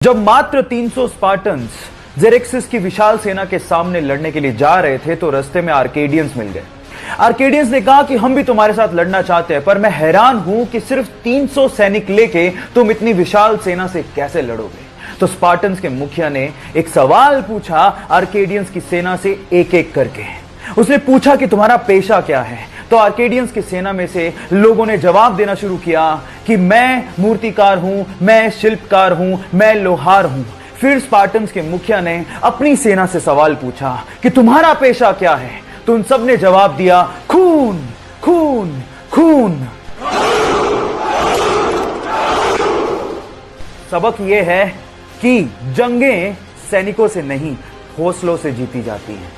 जब मात्र 300 स्पार्टन्स जेरेक्सिस की विशाल सेना के सामने लड़ने के लिए जा रहे थे तो रास्ते में आर्केडियंस मिल गए। आर्केडियंस ने कहा कि हम भी तुम्हारे साथ लड़ना चाहते हैं, पर मैं हैरान हूं कि सिर्फ 300 सैनिक लेके तुम इतनी विशाल सेना से कैसे लड़ोगे। तो स्पार्टन्स के मुखिया ने एक सवाल पूछा आर्केडियंस की सेना से एक एक करके। उसने पूछा कि तुम्हारा पेशा क्या है। तो आर्केडियंस की सेना में से लोगों ने जवाब देना शुरू किया कि मैं मूर्तिकार हूं, मैं शिल्पकार हूं, मैं लोहार हूं। फिर स्पार्टन्स के मुखिया ने अपनी सेना से सवाल पूछा कि तुम्हारा पेशा क्या है। तो उन सब ने जवाब दिया खून, खून, खून। सबक यह है कि जंगें सैनिकों से नहीं, हौसलों से जीती जाती हैं।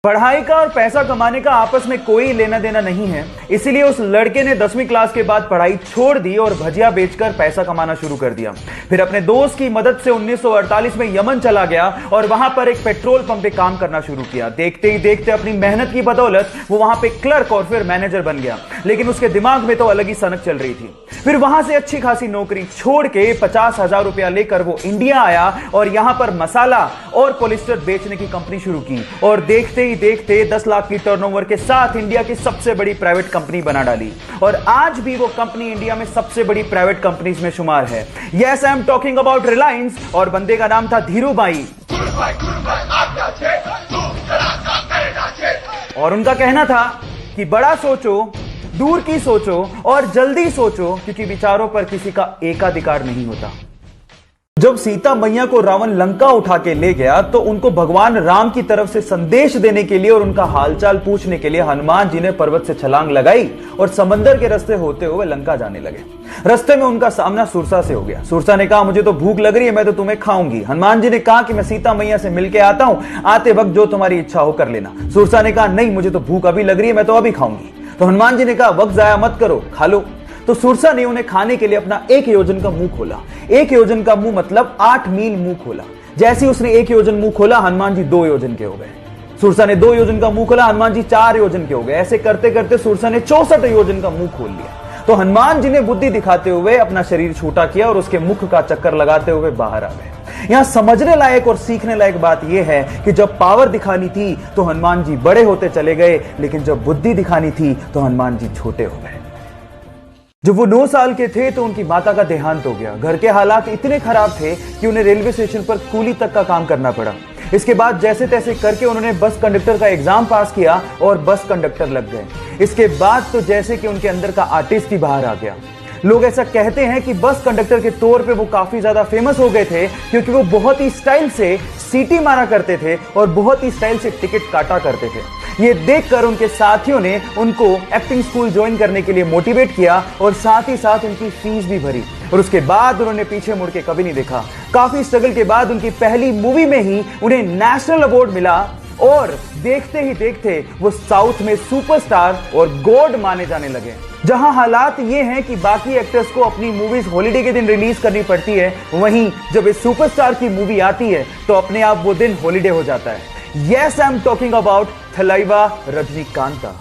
पढ़ाई का और पैसा कमाने का आपस में कोई लेना देना नहीं है, इसीलिए उस लड़के ने 10वीं क्लास के बाद पढ़ाई छोड़ दी और भजिया बेचकर पैसा कमाना शुरू कर दिया। फिर अपने दोस्त की मदद से 1948 में यमन चला गया और वहां पर एक पेट्रोल पंप पे काम करना शुरू किया। देखते ही देखते अपनी मेहनत की बदौलत वो वहां पे क्लर्क और फिर मैनेजर बन गया। लेकिन उसके दिमाग में तो अलग ही सनक चल रही थी। फिर वहां से अच्छी खासी नौकरी छोड़ के 50,000 रुपया लेकर वो इंडिया आया और यहां पर मसाला और पॉलिस्टर बेचने की कंपनी शुरू की। और देखते देखते 10 लाख की टर्नओवर के साथ इंडिया की सबसे बड़ी प्राइवेट कंपनी बना डाली। और आज भी वो कंपनी इंडिया में सबसे बड़ी प्राइवेट कंपनीज में शुमार है। Yes, I am talking about Reliance. और बंदे का नाम था धीरूभाई। और उनका कहना था कि बड़ा सोचो, दूर की सोचो और जल्दी सोचो, क्योंकि विचारों पर किसी का एकाधिकार नहीं होता। जब सीता मैया को रावण लंका उठा के ले गया तो उनको भगवान राम की तरफ से संदेश देने के लिए और उनका हालचाल पूछने के लिए हनुमान जी ने पर्वत से छलांग लगाई और समंदर के रास्ते होते हुए लंका जाने लगे। रास्ते में उनका सामना सुरसा से हो गया। सुरसा ने कहा मुझे तो भूख लग रही है, मैं तो तुम्हें खाऊंगी। हनुमान जी ने कहा कि मैं सीता मैया से मिलके आता हूं, आते वक्त जो तुम्हारी इच्छा हो कर लेना। सुरसा ने कहा नहीं, मुझे तो भूख अभी लग रही है, मैं तो अभी खाऊंगी। तो हनुमान जी ने कहा वक्त जाया मत करो, खा लो। तो सुरसा ने उन्हें खाने के लिए अपना 1 योजन का मुंह खोला। 1 योजन का मुंह मतलब 8 मील मुंह खोला। जैसे उसने 1 योजन मुंह खोला, हनुमान जी 2 योजन के हो गए। सुरसा ने 2 योजन का मुंह खोला, हनुमान जी 4 योजन के हो गए। ऐसे करते करते सुरसा ने 64 योजन का मुंह खोल लिया। तो हनुमान जी ने बुद्धि दिखाते हुए अपना शरीर छोटा किया और उसके मुख का चक्कर लगाते हुए बाहर आ गए। यहां समझने लायक और सीखने लायक बात यह है कि जब पावर दिखानी थी तो हनुमान जी बड़े होते चले गए, लेकिन जब बुद्धि दिखानी थी तो हनुमान जी छोटे हो गए। जब वो 9 साल के थे तो उनकी माता का देहांत हो गया। घर के हालात इतने खराब थे कि उन्हें रेलवे स्टेशन पर कूली तक का काम करना पड़ा। इसके बाद जैसे तैसे करके उन्होंने बस कंडक्टर का एग्जाम पास किया और बस कंडक्टर लग गए। इसके बाद तो जैसे कि उनके अंदर का आर्टिस्ट ही बाहर आ गया। लोग ऐसा कहते हैं कि बस कंडक्टर के तौर पे वो काफी ज्यादा फेमस हो गए थे क्योंकि वो बहुत ही स्टाइल से सीटी मारा करते थे और बहुत ही स्टाइल से टिकट काटा करते थे। ये देखकर उनके साथियों ने उनको एक्टिंग स्कूल ज्वाइन करने के लिए मोटिवेट किया और साथ ही साथ उनकी फीस भी भरी। और उसके बाद उन्होंने पीछे मुड़ के कभी नहीं देखा। काफी स्ट्रगल के बाद उनकी पहली मूवी में ही उन्हें नेशनल अवार्ड मिला और देखते ही देखते वो साउथ में सुपरस्टार और गॉड माने जाने लगे। जहां हालात ये हैं कि बाकी एक्टर्स को अपनी मूवीज हॉलिडे के दिन रिलीज करनी पड़ती है, वहीं जब इस सुपरस्टार की मूवी आती है तो अपने आप वो दिन हॉलिडे हो जाता है। Yes, I am talking about Thalaiva Rajinikanth.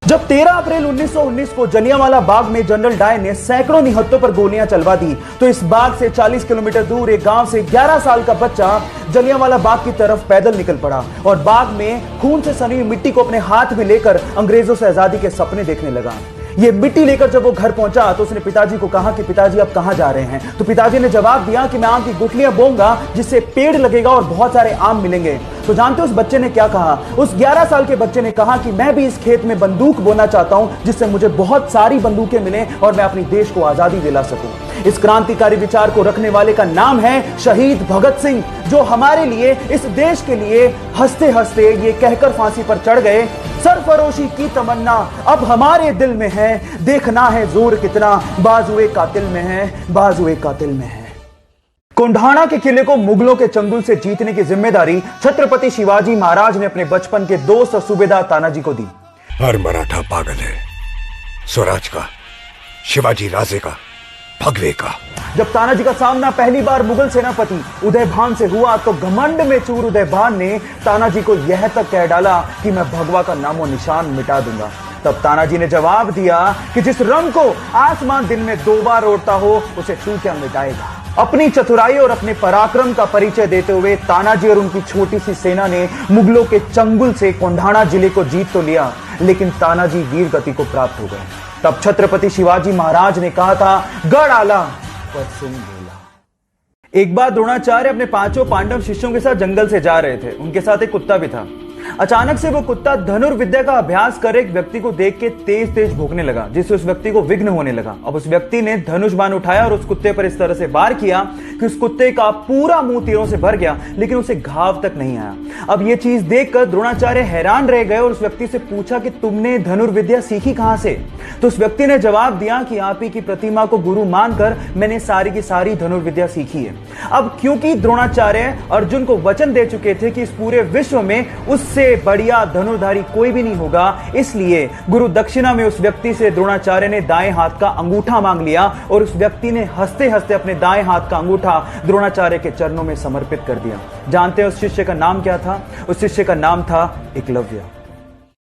जब 13 अप्रैल 1919 को जलियांवाला बाग में जनरल डायर ने सैकड़ों निहत्तों पर गोलियां चलवा दी तो इस बाग से 40 किलोमीटर दूर एक गांव से 11 साल का बच्चा जलियांवाला बाग की तरफ पैदल निकल पड़ा और बाग में खून से सनी हुई मिट्टी को अपने हाथ में लेकर अंग्रेजों से आजादी के सपने देखने लगा। ये मिट्टी लेकर जब वो घर पहुंचा तो उसने पिताजी को कहा कि पिताजी आप कहां जा रहे हैं। तो पिताजी ने जवाब दिया कि मैं आम की गुठलियां बोऊंगा जिससे पेड़ लगेगा और बहुत सारे आम मिलेंगे। तो जानते हो उस बच्चे ने क्या कहा? उस 11 साल के बच्चे ने कहा कि मैं भी इस खेत में बंदूक बोना चाहता हूं जिससे मुझे बहुत सारी बंदूकें मिलें और मैं अपने देश को आजादी दिला सकूं। इस क्रांतिकारी विचार को रखने वाले का नाम है शहीद भगत सिंह, जो हमारे लिए, इस देश के लिए हंसते हंसते ये कहकर फांसी पर चढ़ गए, सरफरोशी की तमन्ना अब हमारे दिल में है, देखना है जोर कितना बाजुए कातिल में है, बाजुए कातिल में है। कोंढाणा के किले को मुगलों के चंगुल से जीतने की जिम्मेदारी छत्रपति शिवाजी महाराज ने अपने बचपन के दोस्त सूबेदार तानाजी को दी। हर मराठा पागल है स्वराज का, शिवाजी राजे का, भगवे का। जब तानाजी का सामना पहली बार मुगल सेनापति उदयभान से हुआ तो घमंड में चूर उदयभान ने तानाजी को यह तक कह डाला कि मैं भगवा का नामो निशान मिटा दूंगा। तब तानाजी ने जवाब दिया कि जिस रंग को आसमान दिन में 2 बार ओढ़ता हो उसे तू क्या मिटाएगा। अपनी चतुराई और अपने पराक्रम का परिचय देते हुए तानाजी और उनकी छोटी सी सेना ने मुगलों के चंगुल से कोंढाणा जिले को जीत तो लिया, लेकिन तानाजी वीर गति को प्राप्त हो गए। तब छत्रपति शिवाजी महाराज ने कहा था, गढ़ आला पर सिंह बोला। एक बार द्रोणाचार्य अपने 5 पांडव शिष्यों के साथ जंगल से जा रहे थे। उनके साथ एक कुत्ता भी था। अचानक से वो कुत्ता धनुर्विद्या का अभ्यास कर एक व्यक्ति को देख के तेज तेज भौंकने लगा, जिससे उस व्यक्ति को विघ्न होने लगा। अब उस व्यक्ति ने धनुष बाण उठाया और उस कुत्ते पर इस तरह से वार किया कि उस कुत्ते का पूरा मुंह तीरों से भर गया, लेकिन उसे घाव तक नहीं आया। अब ये चीज देखकर द्रोणाचार्य हैरान रह गए और उस व्यक्ति से पूछा कि तुमने धनुर्विद्या सीखी कहां से? तो उस व्यक्ति ने जवाब दिया कि आप ही की प्रतिमा को गुरु मानकर मैंने सारी की सारी धनुर्विद्या सीखी है। अब क्योंकि द्रोणाचार्य अर्जुन को वचन दे चुके थे कि इस पूरे विश्व में उससे बढ़िया धनुर्धारी कोई भी नहीं होगा, इसलिए गुरु दक्षिणा में उस व्यक्ति से द्रोणाचार्य ने दाएं हाथ का अंगूठा मांग लिया और उस व्यक्ति ने हंसते हंसते अपने दाएं हाथ का अंगूठा द्रोणाचार्य के चरणों में समर्पित कर दिया। जानते हैं उस शिष्य का नाम क्या था? उस शिष्य का नाम था एकलव्य।